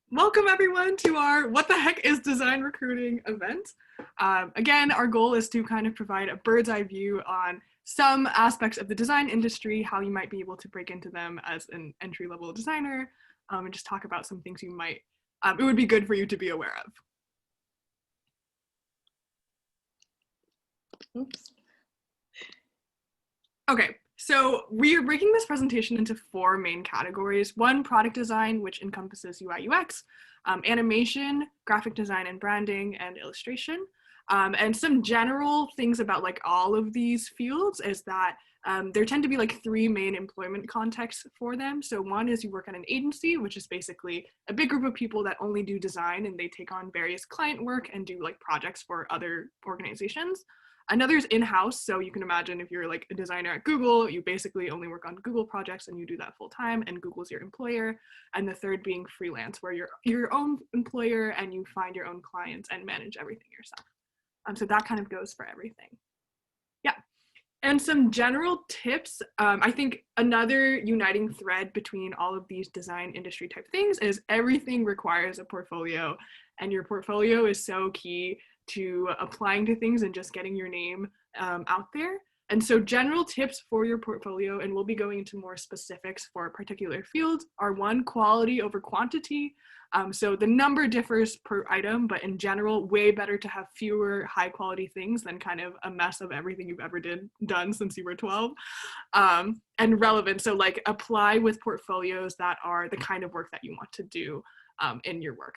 Welcome everyone to our What the Heck is Design Recruiting event. Again, our goal is to kind of provide a bird's eye view on some aspects of the design industry, how you might be able to break into them as an entry-level designer, and just talk about some things it would be good for you to be aware of. Oops. Okay, so we are breaking this presentation into four main categories. One, product design, which encompasses UI UX, animation, graphic design and branding, and illustration. And some general things about like all of these fields is that there tend to be like three main employment contexts for them. So one is you work at an agency, which is basically a big group of people that only do design and they take on various client work and do like projects for other organizations. Another is in-house, so you can imagine if you're like a designer at Google, you basically only work on Google projects and you do that full time, and Google's your employer. And the third being freelance, where you're your own employer and you find your own clients and manage everything yourself. So that kind of goes for everything. Yeah. And some general tips. I think another uniting thread between all of these design industry type things is everything requires a portfolio, and your portfolio is so key to applying to things and just getting your name out there. And so general tips for your portfolio, and we'll be going into more specifics for particular fields, are one, quality over quantity. So the number differs per item, but in general, way better to have fewer high quality things than kind of a mess of everything you've ever done since you were 12. And relevant, so like apply with portfolios that are the kind of work that you want to do in your work.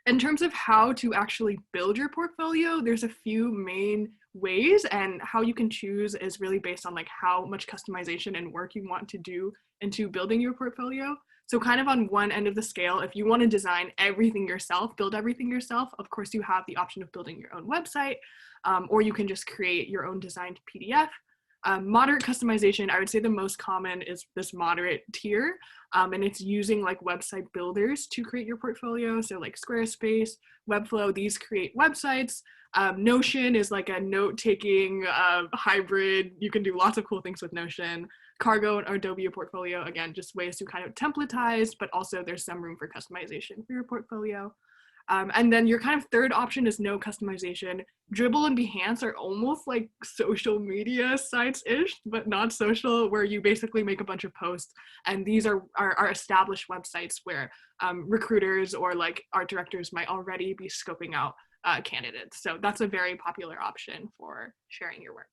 In terms of how to actually build your portfolio, there's a few main ways, and how you can choose is really based on like how much customization and work you want to do into building your portfolio. So kind of on one end of the scale, if you want to design everything yourself, build everything yourself, of course you have the option of building your own website, or you can just create your own designed PDF. Moderate customization, I would say the most common is this moderate tier, and it's using like website builders to create your portfolio. So like Squarespace, Webflow, these create websites. Notion is like a note-taking hybrid. You can do lots of cool things with Notion. Cargo and Adobe portfolio, again, just ways to kind of templatize, but also there's some room for customization for your portfolio. And then your kind of third option is no customization. Dribbble and Behance are almost like social media sites-ish, but not social, where you basically make a bunch of posts. And these are established websites where recruiters or like art directors might already be scoping out candidates. So that's a very popular option for sharing your work.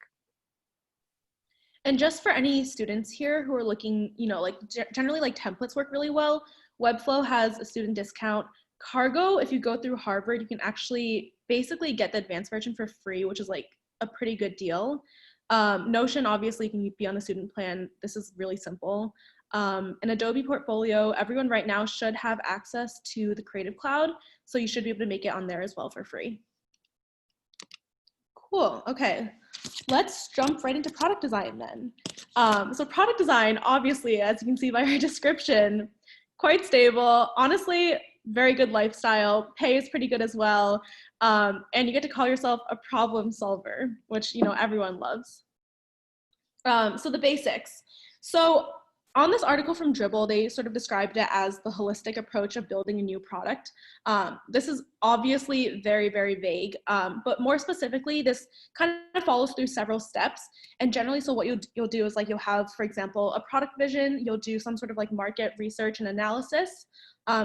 And just for any students here who are looking, like generally like templates work really well, Webflow has a student discount. Cargo, if you go through Harvard, you can actually basically get the advanced version for free, which is like a pretty good deal. Notion, obviously, you can be on the student plan. This is really simple. An Adobe portfolio, everyone right now should have access to the Creative Cloud, so you should be able to make it on there as well for free. Cool, okay. Let's jump right into product design then. So product design, obviously, as you can see by our description, quite stable. Honestly, very good lifestyle, pay is pretty good as well, and you get to call yourself a problem solver, which everyone loves. So the basics. So on this article from Dribbble, they sort of described it as the holistic approach of building a new product. This is obviously very, very vague, but more specifically, this kind of follows through several steps. And generally, so what you'll do is like you'll have, for example, a product vision, you'll do some sort of like market research and analysis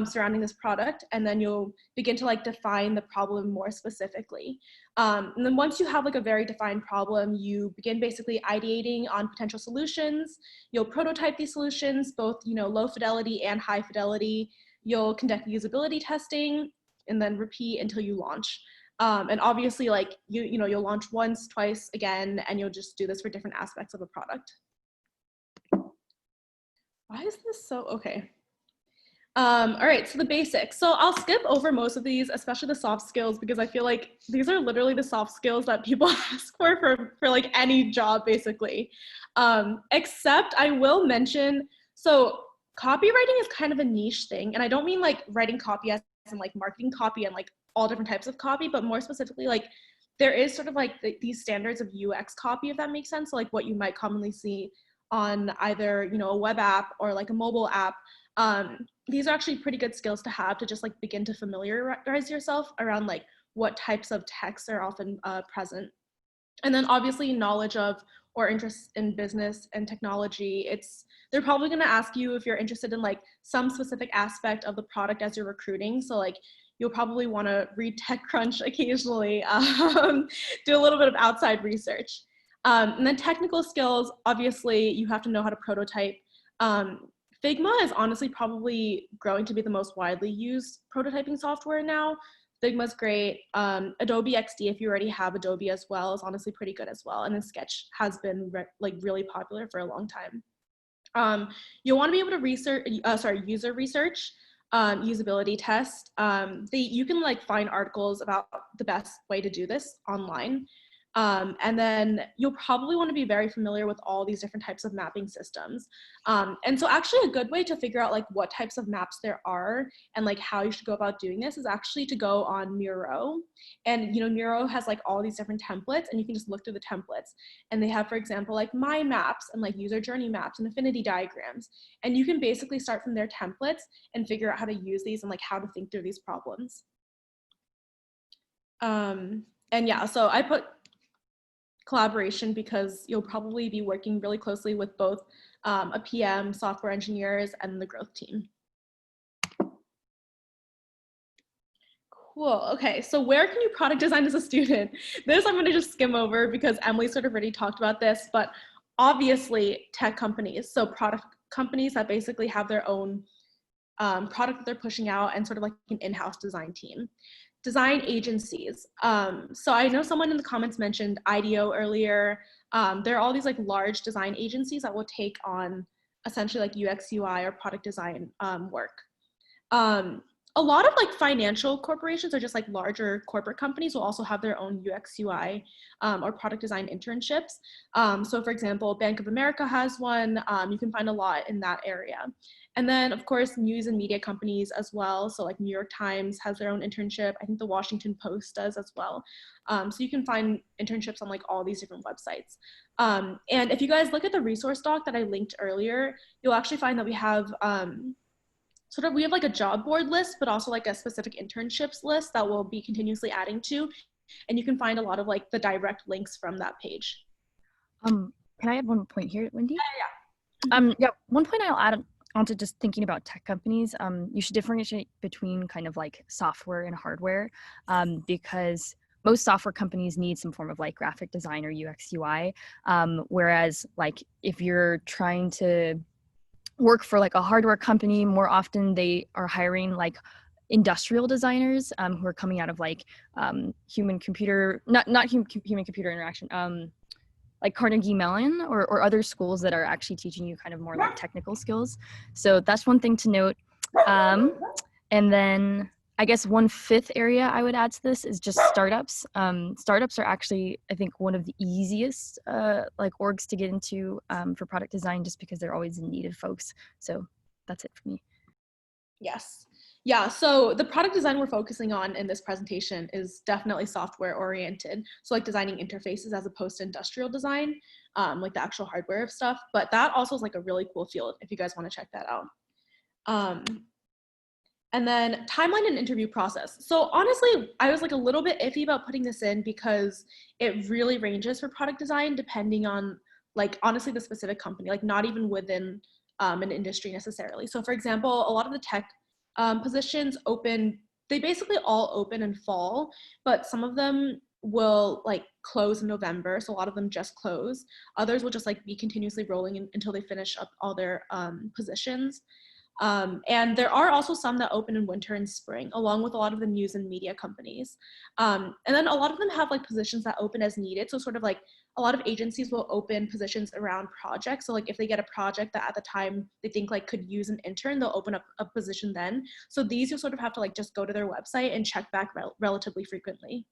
surrounding this product, and then you'll begin to like define the problem more specifically. And then once you have like a very defined problem, you begin basically ideating on potential solutions. You'll prototype these solutions, both low fidelity and high fidelity. You'll conduct usability testing, and then repeat until you launch. And obviously, like you'll launch once, twice, again, and you'll just do this for different aspects of a product. Why is this so okay? All right, so the basics. So I'll skip over most of these, especially the soft skills, because I feel like these are literally the soft skills that people ask for like any job, basically. Except I will mention, so copywriting is kind of a niche thing, and I don't mean like writing copy as in like marketing copy and like all different types of copy, but more specifically, like there is sort of like these standards of UX copy, if that makes sense. So like what you might commonly see on either a web app or like a mobile app. These are actually pretty good skills to have to just like begin to familiarize yourself around like what types of texts are often present. And then obviously knowledge of or interest in business and technology. They're probably going to ask you if you're interested in like some specific aspect of the product as you're recruiting. So like you'll probably want to read TechCrunch occasionally, do a little bit of outside research. And then technical skills, obviously you have to know how to prototype. Figma is honestly probably growing to be the most widely used prototyping software now. Figma's great. Adobe XD, if you already have Adobe as well, is honestly pretty good as well. And then Sketch has been like really popular for a long time. You'll want to be able to user research, usability test. You can like find articles about the best way to do this online. And then you'll probably want to be very familiar with all these different types of mapping systems. And so actually a good way to figure out like what types of maps there are and like how you should go about doing this is actually to go on Miro. And Miro has like all these different templates, and you can just look through the templates. And they have, for example, like mind maps and like user journey maps and affinity diagrams. And you can basically start from their templates and figure out how to use these and like how to think through these problems. And yeah, so I put collaboration because you'll probably be working really closely with both a PM, software engineers, and the growth team. Cool. Okay, so where can you product design as a student? This I'm going to just skim over because Emily sort of already talked about this, but obviously tech companies, so product companies that basically have their own product that they're pushing out and sort of like an in-house design team. Design agencies. So I know someone in the comments mentioned IDEO earlier. There are all these like large design agencies that will take on essentially like UX, UI, or product design work. A lot of like financial corporations or just like larger corporate companies will also have their own UX, UI, or product design internships. So for example, Bank of America has one. You can find a lot in that area. And then of course, news and media companies as well. So like New York Times has their own internship. I think the Washington Post does as well. So you can find internships on like all these different websites. And if you guys look at the resource doc that I linked earlier, you'll actually find that we have we have like a job board list, but also like a specific internships list that we'll be continuously adding to. And you can find a lot of like the direct links from that page. Can I add one point here, Wendy? Yeah. One point I'll add onto just thinking about tech companies, you should differentiate between kind of like software and hardware, because most software companies need some form of like graphic design or UX UI, whereas like if you're trying to work for like a hardware company, more often they are hiring like industrial designers who are coming out of like human computer interaction, like Carnegie Mellon or other schools that are actually teaching you kind of more like technical skills. So that's one thing to note. And then I guess 1/5 area I would add to this is just startups. Startups are actually, I think, one of the easiest like orgs to get into for product design, just because they're always in need of folks. So that's it for me. Yes. Yeah, so the product design we're focusing on in this presentation is definitely software oriented. So like designing interfaces as opposed to industrial design, like the actual hardware of stuff. But that also is like a really cool field if you guys want to check that out. And then timeline and interview process. So honestly, I was like a little bit iffy about putting this in because it really ranges for product design depending on like honestly the specific company, like not even within an industry necessarily. So for example, a lot of the tech positions open, they basically all open in fall, but some of them will like close in November. So a lot of them just close. Others will just like be continuously rolling until they finish up all their positions. And there are also some that open in winter and spring, along with a lot of the news and media companies. And then a lot of them have like positions that open as needed. So sort of like a lot of agencies will open positions around projects. So like if they get a project that at the time they think like could use an intern, they'll open up a position then. So these you'll sort of have to like just go to their website and check back relatively frequently.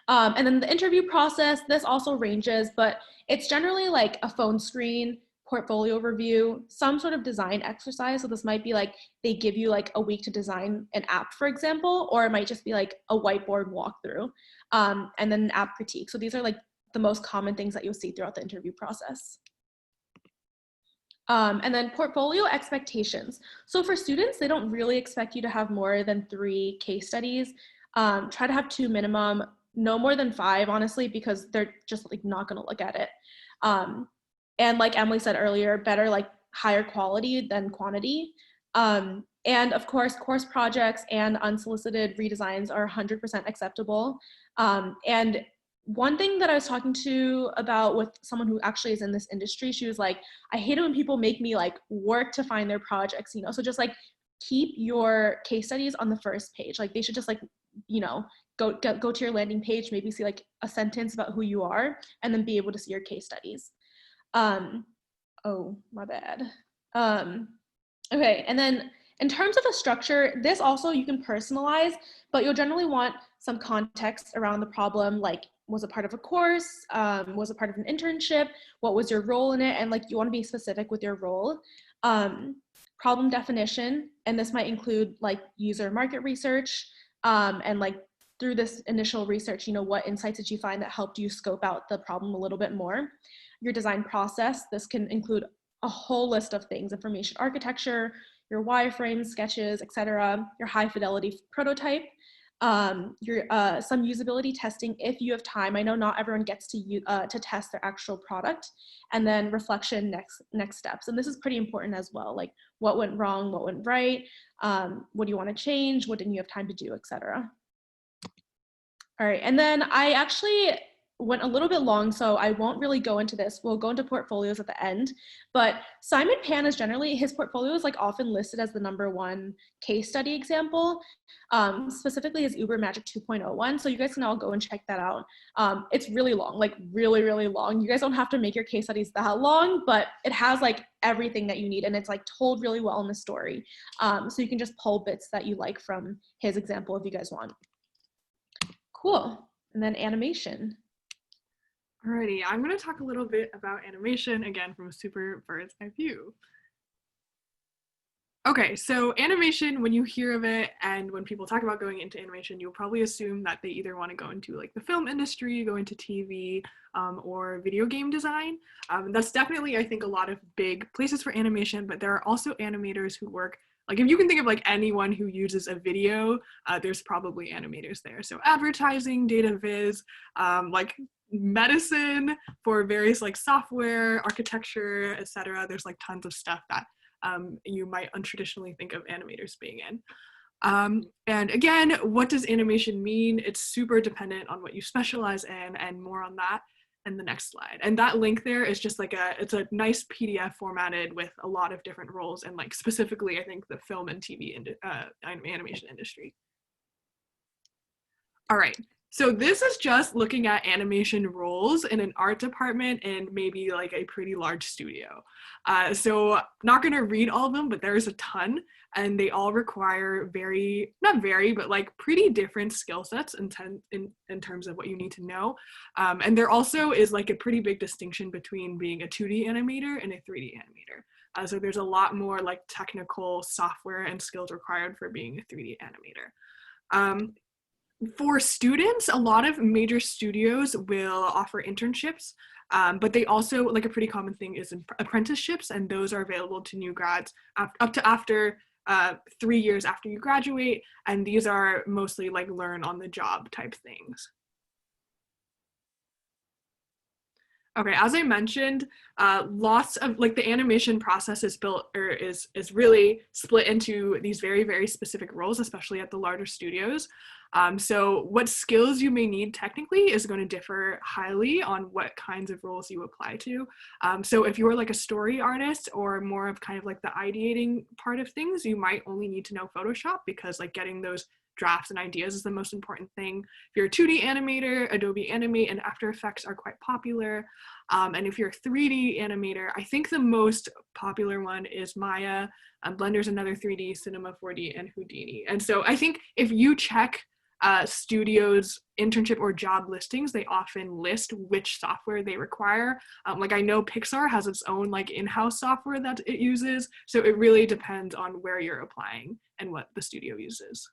And then the interview process, this also ranges, but it's generally like a phone screen, portfolio review, some sort of design exercise. So this might be like they give you like a week to design an app, for example, or it might just be like a whiteboard walkthrough, and then an app critique. So these are like the most common things that you'll see throughout the interview process. And then portfolio expectations. So for students, they don't really expect you to have more than 3 case studies. Try to have 2 minimum, no more than 5, honestly, because they're just like not gonna look at it. And like Emily said earlier, better like higher quality than quantity. And of course, course projects and unsolicited redesigns are 100% acceptable. And one thing that I was talking to about with someone who actually is in this industry, she was like, I hate it when people make me like work to find their projects, you know? So just like keep your case studies on the first page. Like they should just like, you know, go to your landing page, maybe see like a sentence about who you are, and then be able to see your case studies. Oh, my bad. Okay, and then in terms of a structure, this also you can personalize, but you'll generally want some context around the problem, like was it part of a course, was it part of an internship, what was your role in it, and like you want to be specific with your role. Problem definition, and this might include like user market research, and like through this initial research, you know, what insights did you find that helped you scope out the problem a little bit more. Your design process, this can include a whole list of things: information architecture, your wireframes, sketches, etc., your high fidelity prototype, your some usability testing if you have time. I know not everyone gets to test their actual product, and then reflection, next steps. And this is pretty important as well, like what went wrong, what went right, what do you want to change, what didn't you have time to do, etc. All right, and then I actually went a little bit long, so I won't really go into this. We'll go into portfolios at the end, but Simon Pan is generally, his portfolio is like often listed as the #1 case study example, specifically his Uber Magic 2.01. So you guys can all go and check that out. It's really long, like really, really long. You guys don't have to make your case studies that long, but it has like everything that you need, and it's like told really well in the story. So you can just pull bits that you like from his example if you guys want. Cool. And then animation. Alrighty, I'm going to talk a little bit about animation, again, from a super bird's eye view. Okay, so animation, when you hear of it and when people talk about going into animation, you'll probably assume that they either want to go into like the film industry, go into TV, or video game design. That's definitely, I think, a lot of big places for animation, but there are also animators who work, like if you can think of like anyone who uses a video, there's probably animators there. So advertising, data viz, like medicine for various like software, architecture, etc. There's like tons of stuff that you might untraditionally think of animators being in. And again, what does animation mean? It's super dependent on what you specialize in, and more on that in the next slide. And that link there is just like it's a nice PDF formatted with a lot of different roles, and like specifically, I think the film and TV animation industry. All right. So this is just looking at animation roles in an art department and maybe like a pretty large studio. So not going to read all of them, but there's a ton, and they all require but like pretty different skill sets in terms of what you need to know. And there also is like a pretty big distinction between being a 2D animator and a 3D animator. So there's a lot more like technical software and skills required for being a 3D animator. For students, a lot of major studios will offer internships, but they also, like a pretty common thing is apprenticeships, and those are available to new grads up to after 3 years after you graduate, and these are mostly like learn on the job type things. Okay, as I mentioned, lots of like the animation process is built or is really split into these very, very specific roles, especially at the larger studios. So what skills you may need technically is going to differ highly on what kinds of roles you apply to. So if you're like a story artist or more of kind of like the ideating part of things, you might only need to know Photoshop, because like getting those drafts and ideas is the most important thing. If you're a 2D animator, Adobe Animate and After Effects are quite popular. And if you're a 3D animator, I think the most popular one is Maya, Blender's another 3D, Cinema 4D, and Houdini. And so I think if you check studios' internship or job listings, they often list which software they require. Like I know Pixar has its own like in-house software that it uses. So it really depends on where you're applying and what the studio uses.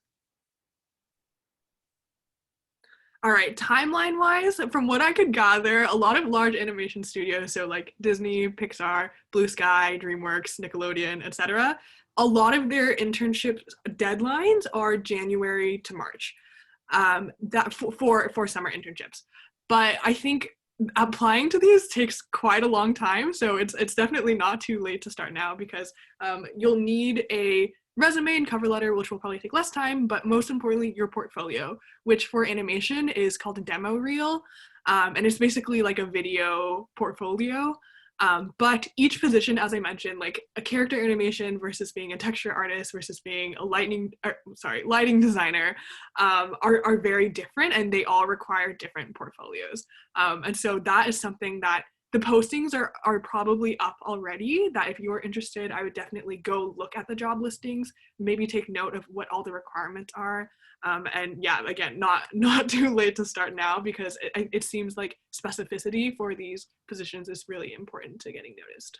All right, timeline wise, from what I could gather, a lot of large animation studios, so like Disney, Pixar, Blue Sky, DreamWorks, Nickelodeon, etc., a lot of their internship deadlines are January to March. That for summer internships. But I think applying to these takes quite a long time, so it's definitely not too late to start now, because you'll need a resume and cover letter, which will probably take less time, but most importantly, your portfolio, which for animation is called a demo reel. And it's basically like a video portfolio. But each position, as I mentioned, like a character animation versus being a texture artist versus being a lighting designer, are very different, and they all require different portfolios. And so that is something that the postings are probably up already, that if you're interested, I would definitely go look at the job listings, maybe take note of what all the requirements are. And yeah, again, not too late to start now, because it seems like specificity for these positions is really important to getting noticed.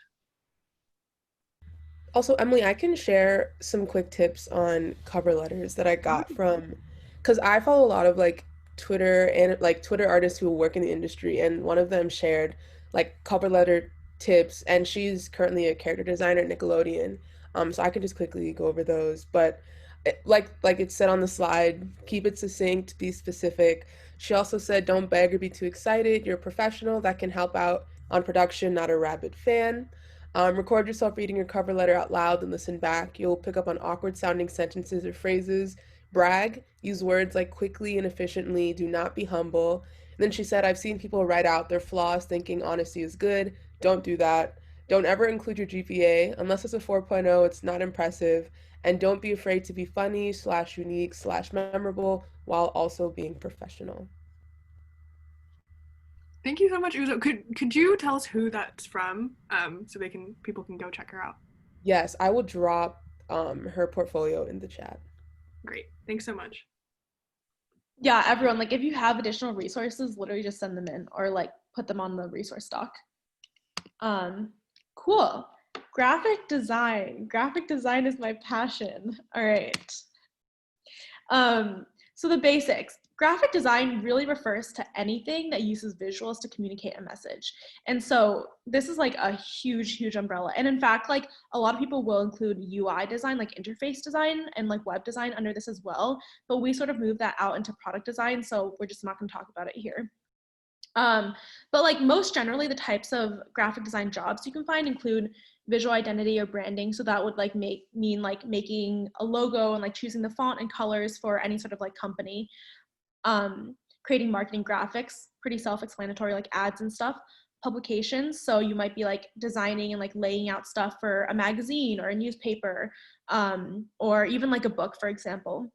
Also, Emily, I can share some quick tips on cover letters that I got from, because I follow a lot of like Twitter and like Twitter artists who work in the industry, and one of them shared like cover letter tips, and she's currently a character designer at Nickelodeon. So I could just quickly go over those, but like it said on the slide, keep it succinct, be specific. She also said, don't beg or be too excited. You're a professional that can help out on production, not a rabid fan. Record yourself reading your cover letter out loud and listen back. You'll pick up on awkward sounding sentences or phrases. Brag. Use words like quickly and efficiently. Do not be humble. And then she said, I've seen people write out their flaws thinking honesty is good. Don't do that. Don't ever include your GPA. Unless it's a 4.0, it's not impressive. And don't be afraid to be funny / unique / memorable while also being professional. Thank you so much, Uzo. Could you tell us who that's from, so people can go check her out? Yes, I will drop her portfolio in the chat. Great, thanks so much. Yeah, everyone, like if you have additional resources, literally just send them in or like put them on the resource doc. Cool. Graphic design. Graphic design is my passion. All right. So the basics. Graphic design really refers to anything that uses visuals to communicate a message. And so this is like a huge, huge umbrella. And in fact, like a lot of people will include UI design, like interface design and like web design under this as well. But we sort of move that out into product design. So we're just not going to talk about it here. But like most generally, the types of graphic design jobs you can find include visual identity or branding. So that would like mean like making a logo and like choosing the font and colors for any sort of like company. Creating marketing graphics, pretty self-explanatory, like ads and stuff. Publications, so you might be like designing and like laying out stuff for a magazine or a newspaper, or even like a book, for example.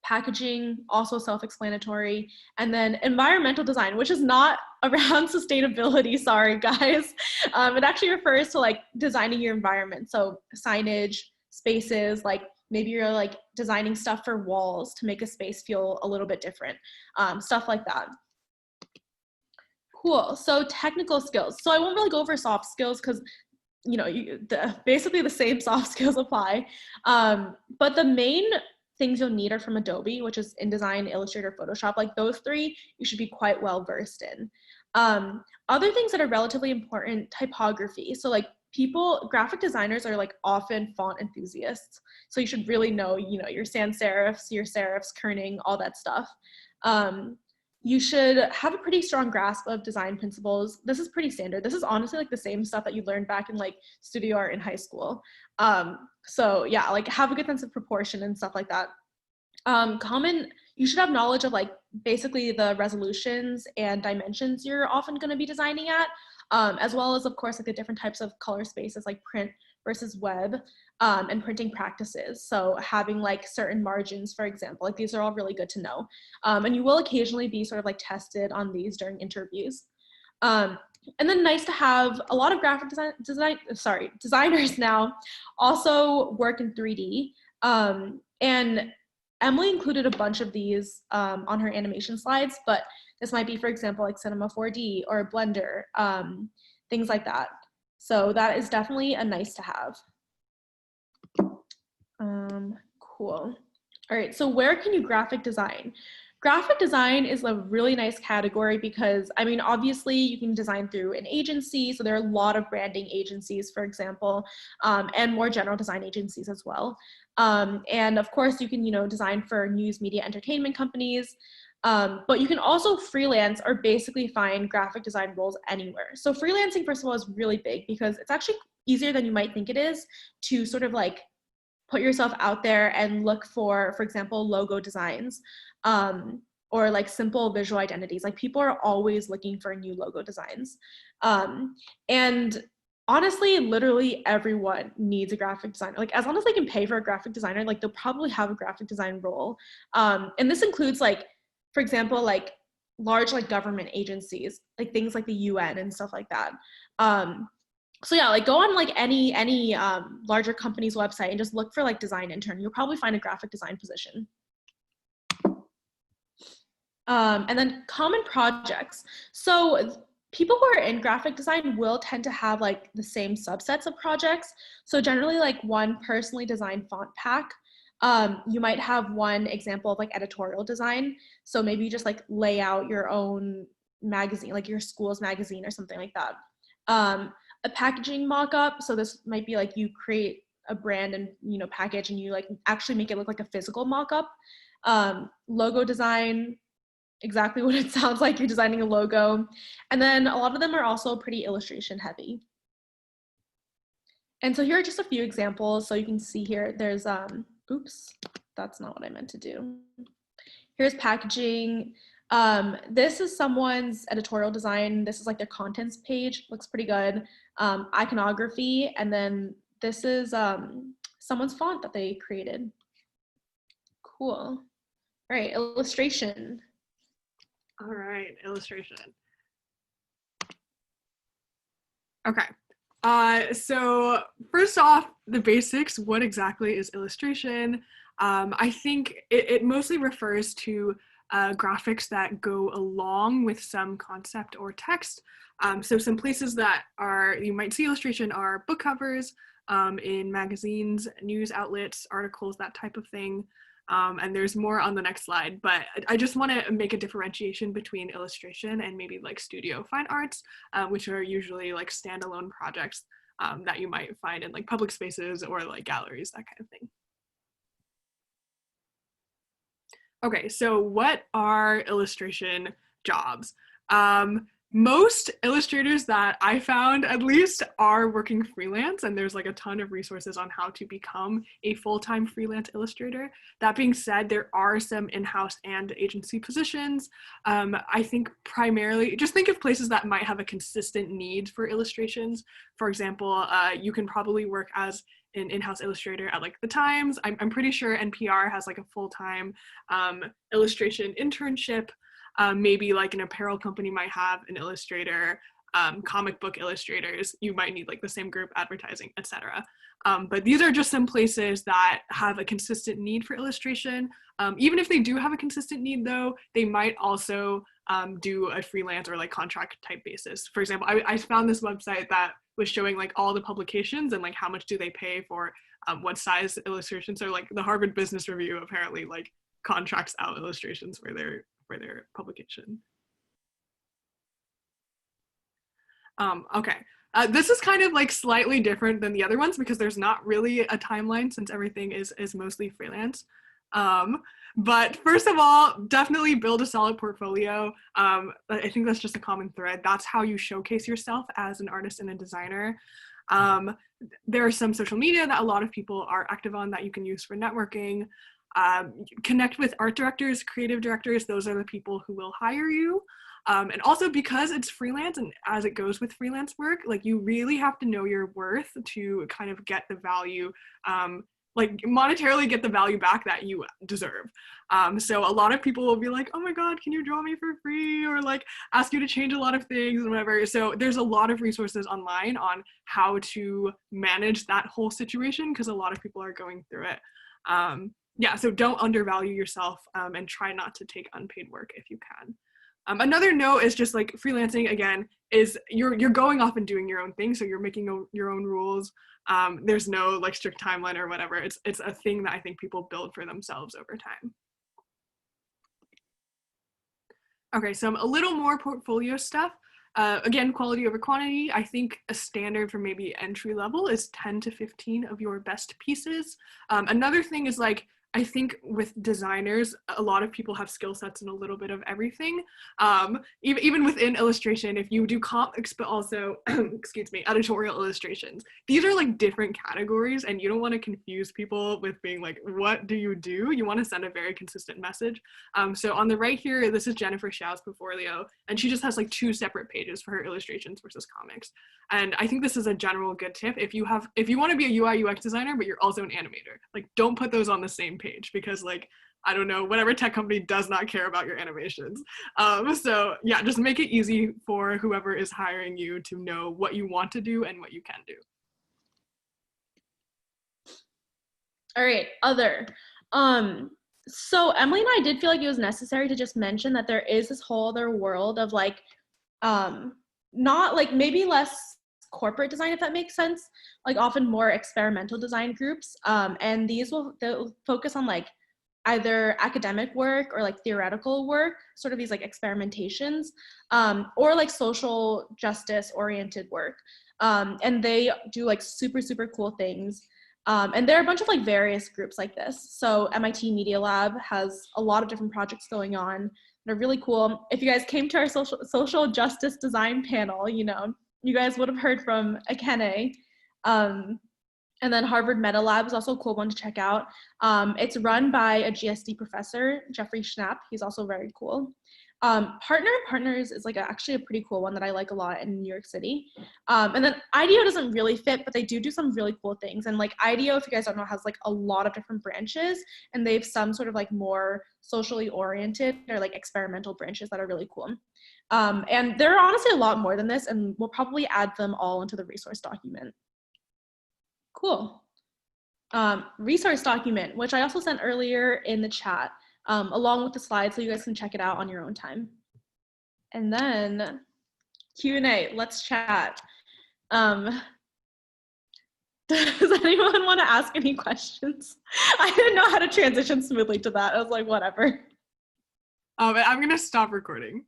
Packaging, also self-explanatory. And then environmental design, which is not around sustainability, sorry guys. It actually refers to like designing your environment. So signage, spaces, like maybe you're like designing stuff for walls to make a space feel a little bit different, stuff like that. Cool, so technical skills. So I won't really go over soft skills because you know, basically the same soft skills apply. But the main things you'll need are from Adobe, which is InDesign, Illustrator, Photoshop. Like those three, you should be quite well versed in. Other things that are relatively important, typography. So like graphic designers are like often font enthusiasts. So you should really know, you know, your sans serifs, your serifs, kerning, all that stuff. You should have a pretty strong grasp of design principles. This is pretty standard. This is honestly like the same stuff that you learned back in like studio art in high school. So yeah, like have a good sense of proportion and stuff like that. You should have knowledge of like basically the resolutions and dimensions you're often going to be designing at, as well as of course like the different types of color spaces like print versus web, and printing practices. So having like certain margins, for example, like these are all really good to know. And you will occasionally be sort of like tested on these during interviews. And then nice to have, a lot of graphic designers now also work in 3D. And Emily included a bunch of these on her animation slides, but this might be, for example, like Cinema 4D or Blender, things like that. So that is definitely a nice to have. Cool. All right, so where can you graphic design? graphic design is a really nice category because, I mean, obviously you can design through an agency. So there are a lot of branding agencies, for example, and more general design agencies as well. And of course you can, design for news, media, entertainment companies. But you can also freelance or basically find graphic design roles anywhere. So freelancing, first of all, is really big because it's actually easier than you might think it is to sort of like put yourself out there and look for example, logo designs, or like simple visual identities. Like people are always looking for new logo designs. And honestly, literally everyone needs a graphic designer. Like as long as they can pay for a graphic designer, like they'll probably have a graphic design role. And this includes like, for example, like large like government agencies, like things like the UN and stuff like that. So yeah, like go on like any larger company's website and just look for like design intern. You'll probably find a graphic design position. And then common projects. So people who are in graphic design will tend to have like the same subsets of projects. So generally like one personally designed font pack. You might have one example of like editorial design. So maybe you just like lay out your own magazine, like your school's magazine or something like that. A packaging mock-up. So this might be like you create a brand and package and you like actually make it look like a physical mock-up. Logo design, exactly what it sounds like, you're designing a logo. And then a lot of them are also pretty illustration heavy. And so here are just a few examples. So you can see here, there's, oops, that's not what I meant to do. Here's packaging. This is someone's editorial design. This is like their contents page, looks pretty good. Iconography, and then this is someone's font that they created. Cool. All right, illustration. All right, illustration. Okay. So first off, the basics, what exactly is illustration? I think it mostly refers to graphics that go along with some concept or text. So some places that you might see illustration are book covers, in magazines, news outlets, articles, that type of thing. And there's more on the next slide, but I just want to make a differentiation between illustration and maybe like studio fine arts, which are usually like standalone projects that you might find in like public spaces or like galleries, that kind of thing. Okay, so what are illustration jobs? Most illustrators that I found, at least, are working freelance, and there's like a ton of resources on how to become a full-time freelance illustrator. That being said, there are some in-house and agency positions. I think primarily, just think of places that might have a consistent need for illustrations. For example, you can probably work as an in-house illustrator at like the Times. I'm pretty sure NPR has like a full-time illustration internship. Maybe like an apparel company might have an illustrator, comic book illustrators, you might need like the same group, advertising, etc. But these are just some places that have a consistent need for illustration. Even if they do have a consistent need though, they might also do a freelance or like contract type basis. For example, I found this website that was showing like all the publications and like how much do they pay for what size illustrations. So like the Harvard Business Review apparently like contracts out illustrations for their publication. Okay, this is kind of like slightly different than the other ones because there's not really a timeline since everything is mostly freelance. But first of all, definitely build a solid portfolio. I think that's just a common thread. That's how you showcase yourself as an artist and a designer. There are some social media that a lot of people are active on that you can use for networking. Connect with art directors, creative directors. Those are the people who will hire you. And also because it's freelance and as it goes with freelance work, like you really have to know your worth to kind of get the value, like monetarily get the value back that you deserve. So a lot of people will be like, oh my God, can you draw me for free? Or like ask you to change a lot of things and whatever. So there's a lot of resources online on how to manage that whole situation because a lot of people are going through it. Yeah, so don't undervalue yourself and try not to take unpaid work if you can. Another note is just like freelancing again is you're going off and doing your own thing, so you're making your own rules. There's no like strict timeline or whatever. It's a thing that I think people build for themselves over time. Okay, so a little more portfolio stuff. Again, quality over quantity. I think a standard for maybe entry level is 10 to 15 of your best pieces. Another thing is like, I think with designers, a lot of people have skill sets in a little bit of everything. Even within illustration, if you do comics, but also, excuse me, editorial illustrations, these are like different categories, and you don't want to confuse people with being like, what do you do? You want to send a very consistent message. So on the right here, this is Jennifer Xiao's portfolio, and she just has like 2 separate pages for her illustrations versus comics. And I think this is a general good tip. If you want to be a UI UX designer, but you're also an animator, like don't put those on the same page, because like, I don't know, whatever tech company does not care about your animations. So yeah, just make it easy for whoever is hiring you to know what you want to do and what you can do. All right, other. So Emily and I did feel like it was necessary to just mention that there is this whole other world of like, not like maybe less corporate design, if that makes sense, like often more experimental design groups. And they'll focus on like either academic work or like theoretical work, sort of these like experimentations, or like social justice oriented work. And they do like super, super cool things. And there are a bunch of like various groups like this. So MIT Media Lab has a lot of different projects going on. They're really cool. If you guys came to our social justice design panel, you know, you guys would have heard from Akene. And then Harvard Meta Lab is also a cool one to check out. It's run by a GSD professor, Jeffrey Schnapp. He's also very cool. Partners is like actually a pretty cool one that I like a lot in New York City. And then IDEO doesn't really fit, but they do some really cool things. And like IDEO, if you guys don't know, has like a lot of different branches, and they have some sort of like more socially oriented or like experimental branches that are really cool. And there are honestly a lot more than this, and we'll probably add them all into the resource document. Cool. Resource document, which I also sent earlier in the chat, along with the slides, so you guys can check it out on your own time. And then Q&A, let's chat. Does anyone want to ask any questions? I didn't know how to transition smoothly to that. I was like, whatever. I'm gonna stop recording.